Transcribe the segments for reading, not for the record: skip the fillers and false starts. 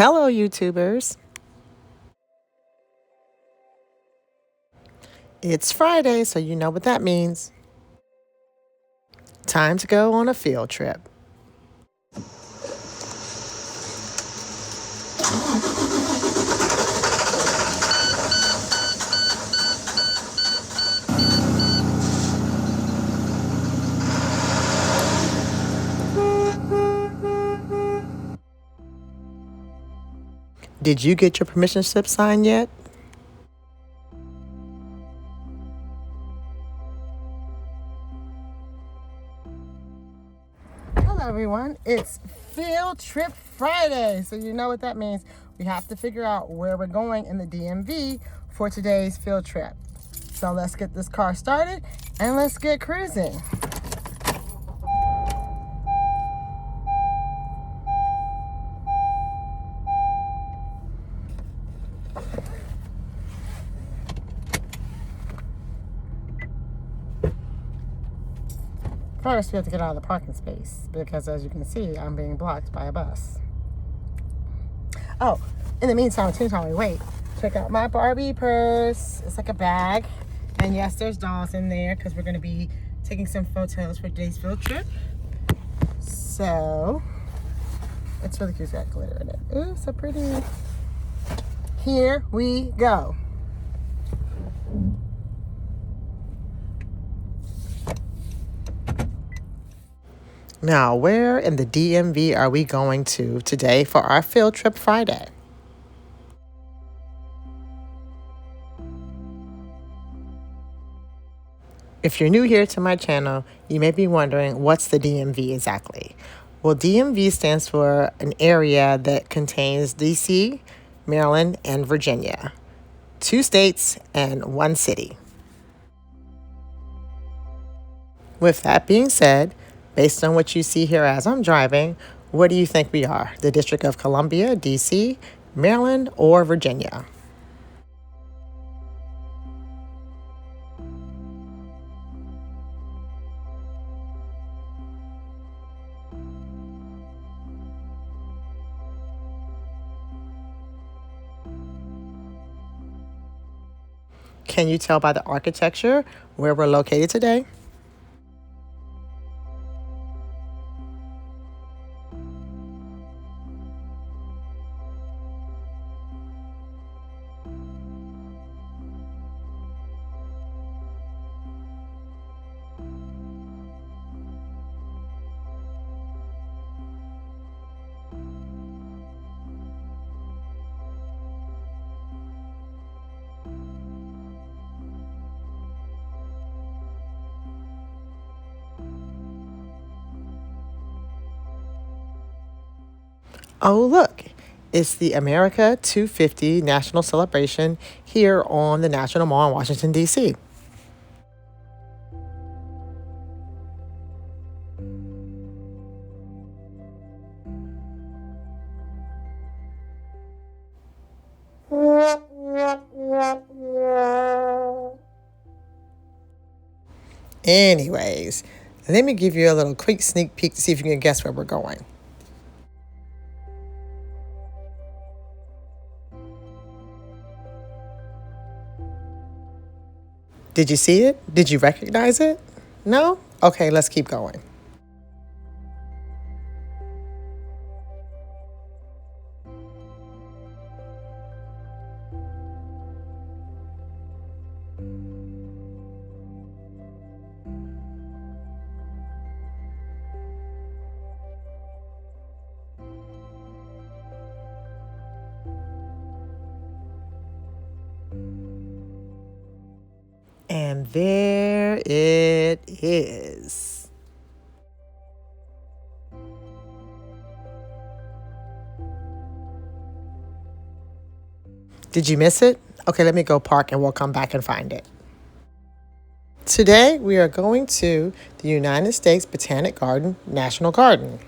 Hello, YouTubers. It's Friday, so you know what that means. Time to go on a field trip. Did you get your permission slip signed yet? Hello, everyone. It's Field Trip Friday, so you know what that means. We have to figure out where we're going in the DMV for today's field trip. So let's get this car started and let's get cruising. First, we have to get out of the parking space because, as you can see, I'm being blocked by a bus. Oh, in the meantime, while we wait, check out my Barbie purse. It's like a bag. And yes, there's dolls in there because we're going to be taking some photos for today's field trip. So, it's really cute. It's got glitter in it. Ooh, so pretty. Here we go. Now, where in the DMV are we going to today for our Field Trip Friday? If you're new here to my channel, you may be wondering, what's the DMV exactly? Well, DMV stands for an area that contains DC, Maryland, and Virginia. 2 states and 1 city. With that being said, based on what you see here as I'm driving, what do you think we are? The District of Columbia, DC, Maryland, or Virginia? Can you tell by the architecture where we're located today? Oh, look, it's the America 250 National Celebration here on the National Mall in Washington, D.C. Anyways, let me give you a little quick sneak peek to see if you can guess where we're going. Did you see it? Did you recognize it? No? Okay, let's keep going. And there it is. Did you miss it? Okay, let me go park and we'll come back and find it. Today, we are going to the United States Botanic Garden National Garden,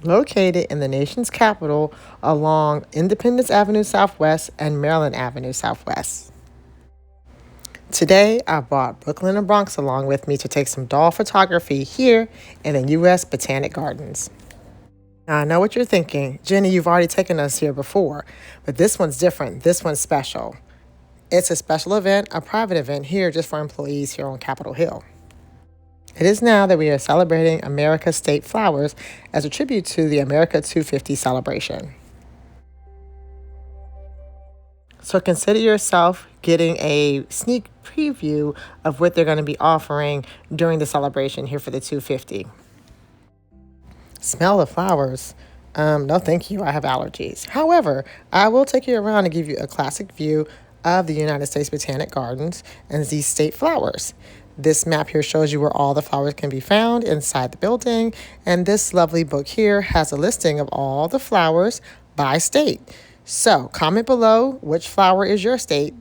located in the nation's capital along Independence Avenue Southwest and Maryland Avenue Southwest. Today, I brought Brooklyn and Bronx along with me to take some doll photography here in the U.S. Botanic Gardens. Now, I know what you're thinking. Jenny, you've already taken us here before, but this one's different. This one's special. It's a special event, a private event here just for employees here on Capitol Hill. It is now that we are celebrating America's state flowers as a tribute to the America 250 celebration. So consider yourself getting a sneak preview of what they're going to be offering during the celebration here for the 250. Smell the flowers. No, thank you. I have allergies. However, I will take you around and give you a classic view of the United States Botanic Gardens and these state flowers. This map here shows you where all the flowers can be found inside the building, and this lovely book here has a listing of all the flowers by state. So, comment below which flower is your state.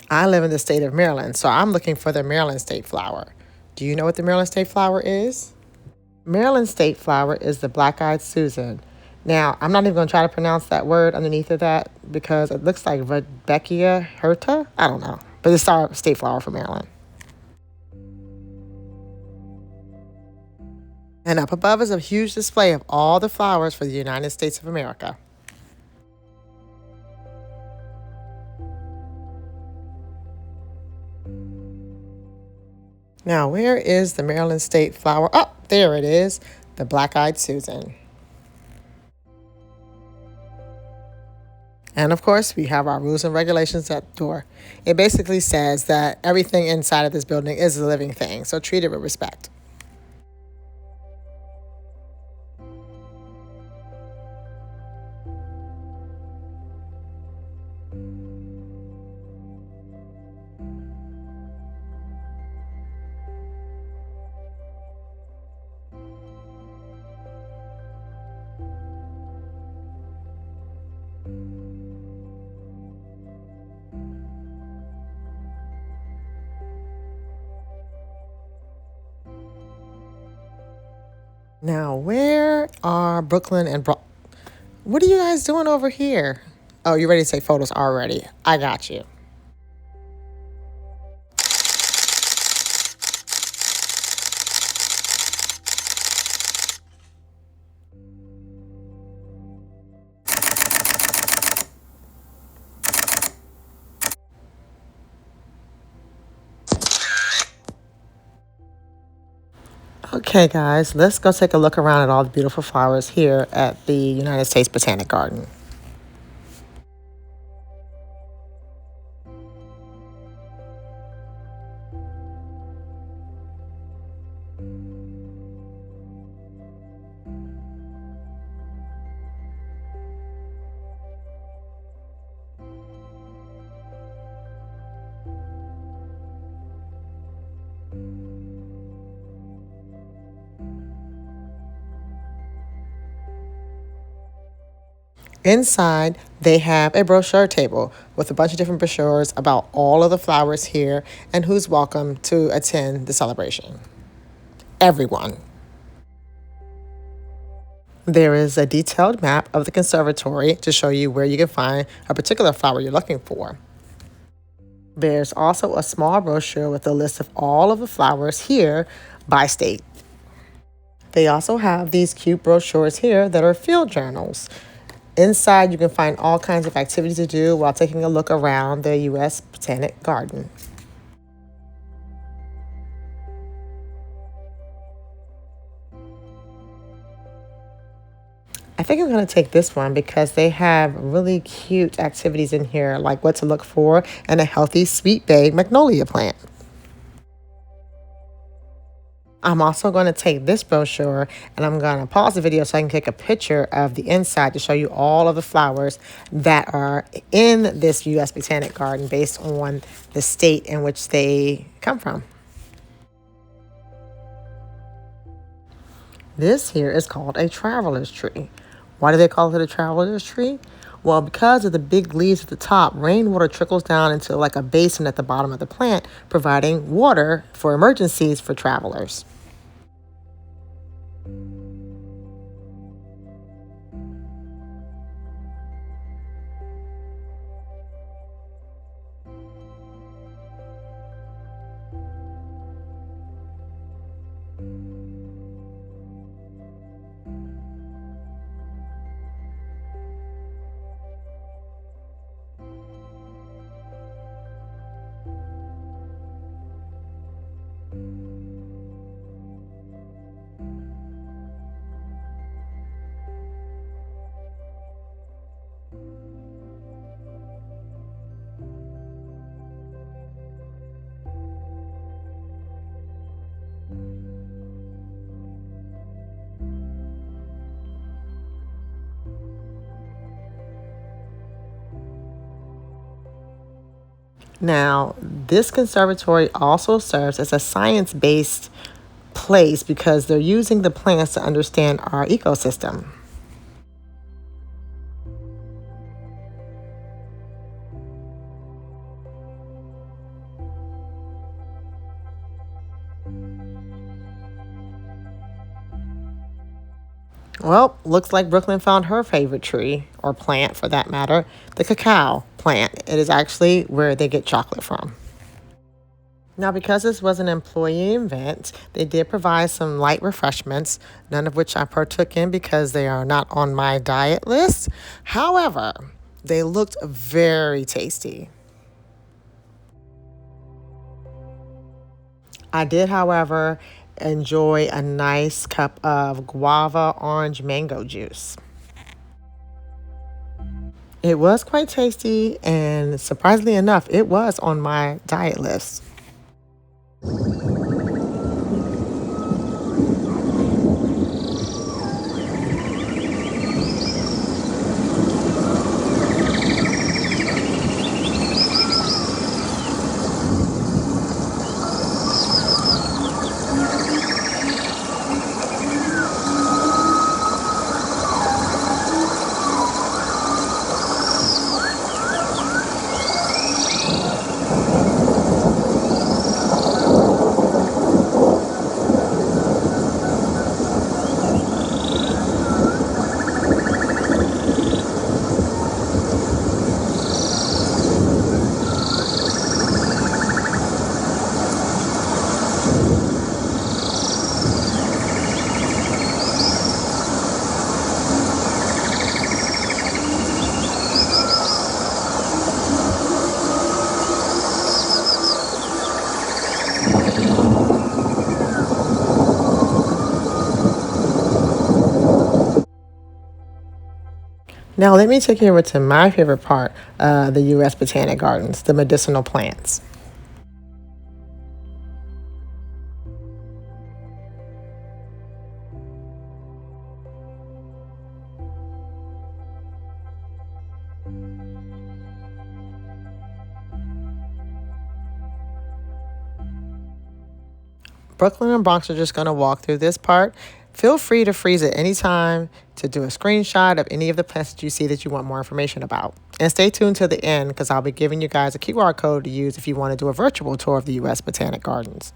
I live in the state of Maryland, so I'm looking for the Maryland state flower. Do you know what the Maryland state flower is? Maryland state flower is the black-eyed Susan. Now, I'm not even going to try to pronounce that word underneath of that because it looks like Rebecca Herta. I don't know. But it's our state flower for Maryland. And up above is a huge display of all the flowers for the United States of America. Now, where is the Maryland state flower? Oh, there it is, the black-eyed Susan. And of course, we have our rules and regulations at the door. It basically says that everything inside of this building is a living thing, so treat it with respect. Now, where are Brooklyn and What are you guys doing over here? Oh, you ready to take photos already? I got you. Okay, guys, let's go take a look around at all the beautiful flowers here at the United States Botanic Garden. Inside, they have a brochure table with a bunch of different brochures about all of the flowers here and who's welcome to attend the celebration. Everyone. There is a detailed map of the conservatory to show you where you can find a particular flower you're looking for. There's also a small brochure with a list of all of the flowers here by state. They also have these cute brochures here that are field journals. Inside, you can find all kinds of activities to do while taking a look around the U.S. Botanic Garden. I think I'm going to take this one because they have really cute activities in here, like what to look for in a healthy sweet bay magnolia plant. I'm also going to take this brochure and I'm going to pause the video so I can take a picture of the inside to show you all of the flowers that are in this U.S. Botanic Garden based on the state in which they come from. This here is called a traveler's tree. Why do they call it a traveler's tree? Well, because of the big leaves at the top, rainwater trickles down into like a basin at the bottom of the plant, providing water for emergencies for travelers. Now, this conservatory also serves as a science based place because they're using the plants to understand our ecosystem. Well, looks like Brooklyn found her favorite tree, or plant for that matter, the cacao plant. It is actually where they get chocolate from. Now, because this was an employee event, they did provide some light refreshments, none of which I partook in because they are not on my diet list. However, they looked very tasty. I did, however, enjoy a nice cup of guava orange mango juice. It was quite tasty, and surprisingly enough, it was on my diet list. Now, let me take you over to my favorite part of the U.S. Botanic Gardens, the medicinal plants. Brooklyn and Bronx are just going to walk through this part. Feel free to freeze at any time to do a screenshot of any of the plants that you see that you want more information about. And stay tuned to the end because I'll be giving you guys a QR code to use if you want to do a virtual tour of the U.S. Botanic Gardens.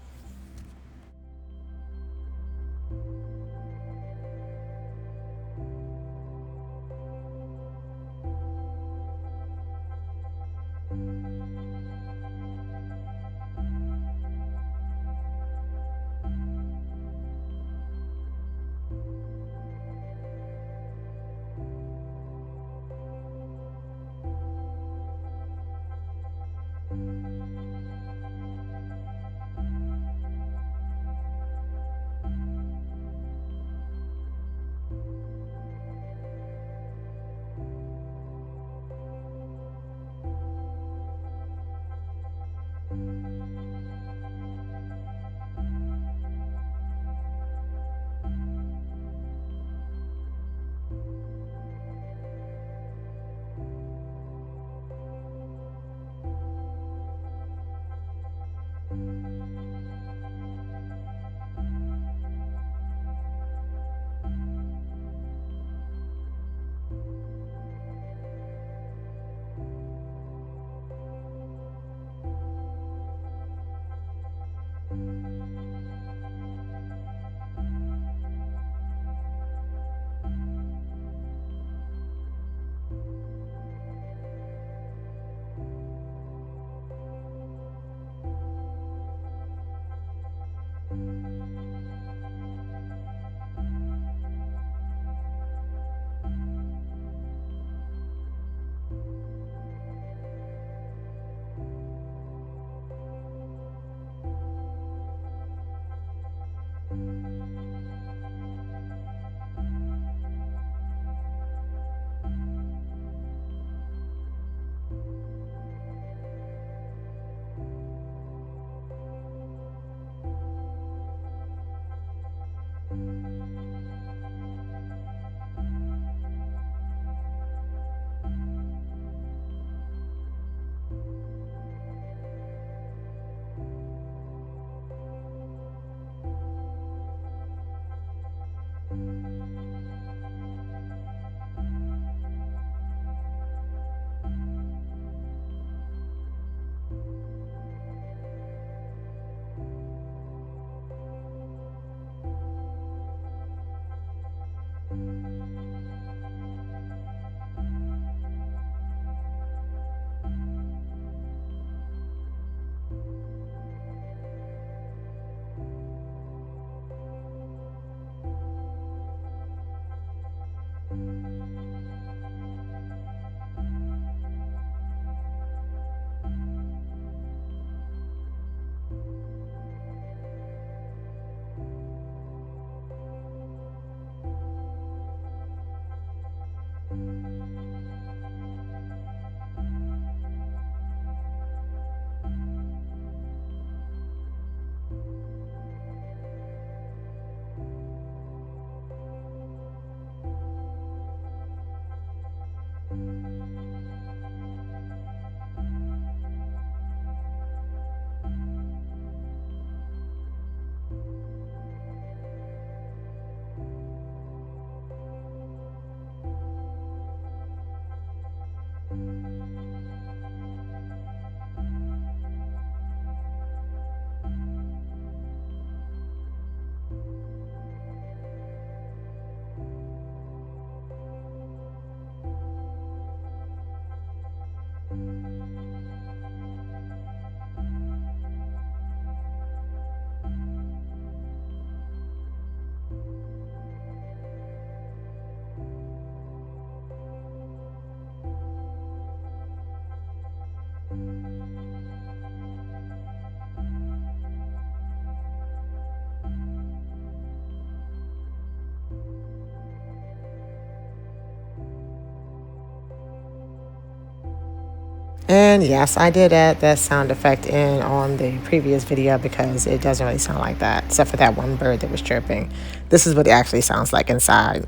And yes, I did add that sound effect in on the previous video because it doesn't really sound like that, except for that one bird that was chirping. This is what it actually sounds like inside.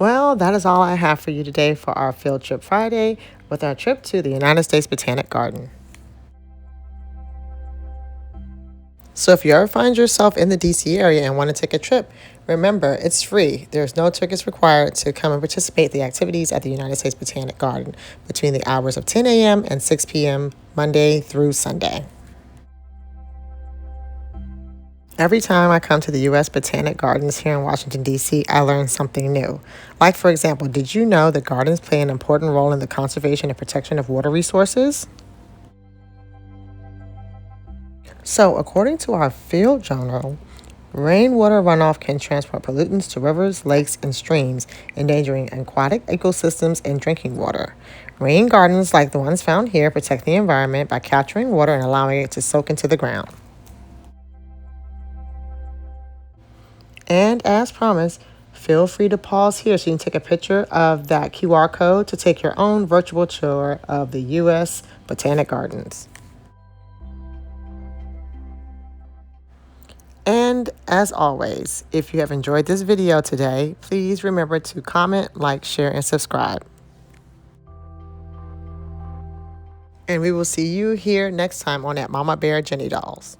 Well, that is all I have for you today for our Field Trip Friday with our trip to the United States Botanic Garden. So if you ever find yourself in the DC area and want to take a trip, remember it's free. There's no tickets required to come and participate in the activities at the United States Botanic Garden between the hours of 10 a.m. and 6 p.m. Monday through Sunday. Every time I come to the U.S. Botanic Gardens here in Washington, D.C., I learn something new. Like, for example, did you know that gardens play an important role in the conservation and protection of water resources? So, according to our field journal, rainwater runoff can transport pollutants to rivers, lakes, and streams, endangering aquatic ecosystems and drinking water. Rain gardens, like the ones found here, protect the environment by capturing water and allowing it to soak into the ground. And as promised, feel free to pause here so you can take a picture of that QR code to take your own virtual tour of the U.S. Botanic Gardens. And as always, if you have enjoyed this video today, please remember to comment, like, share, and subscribe. And we will see you here next time on At Mama Bear Jenny Dolls.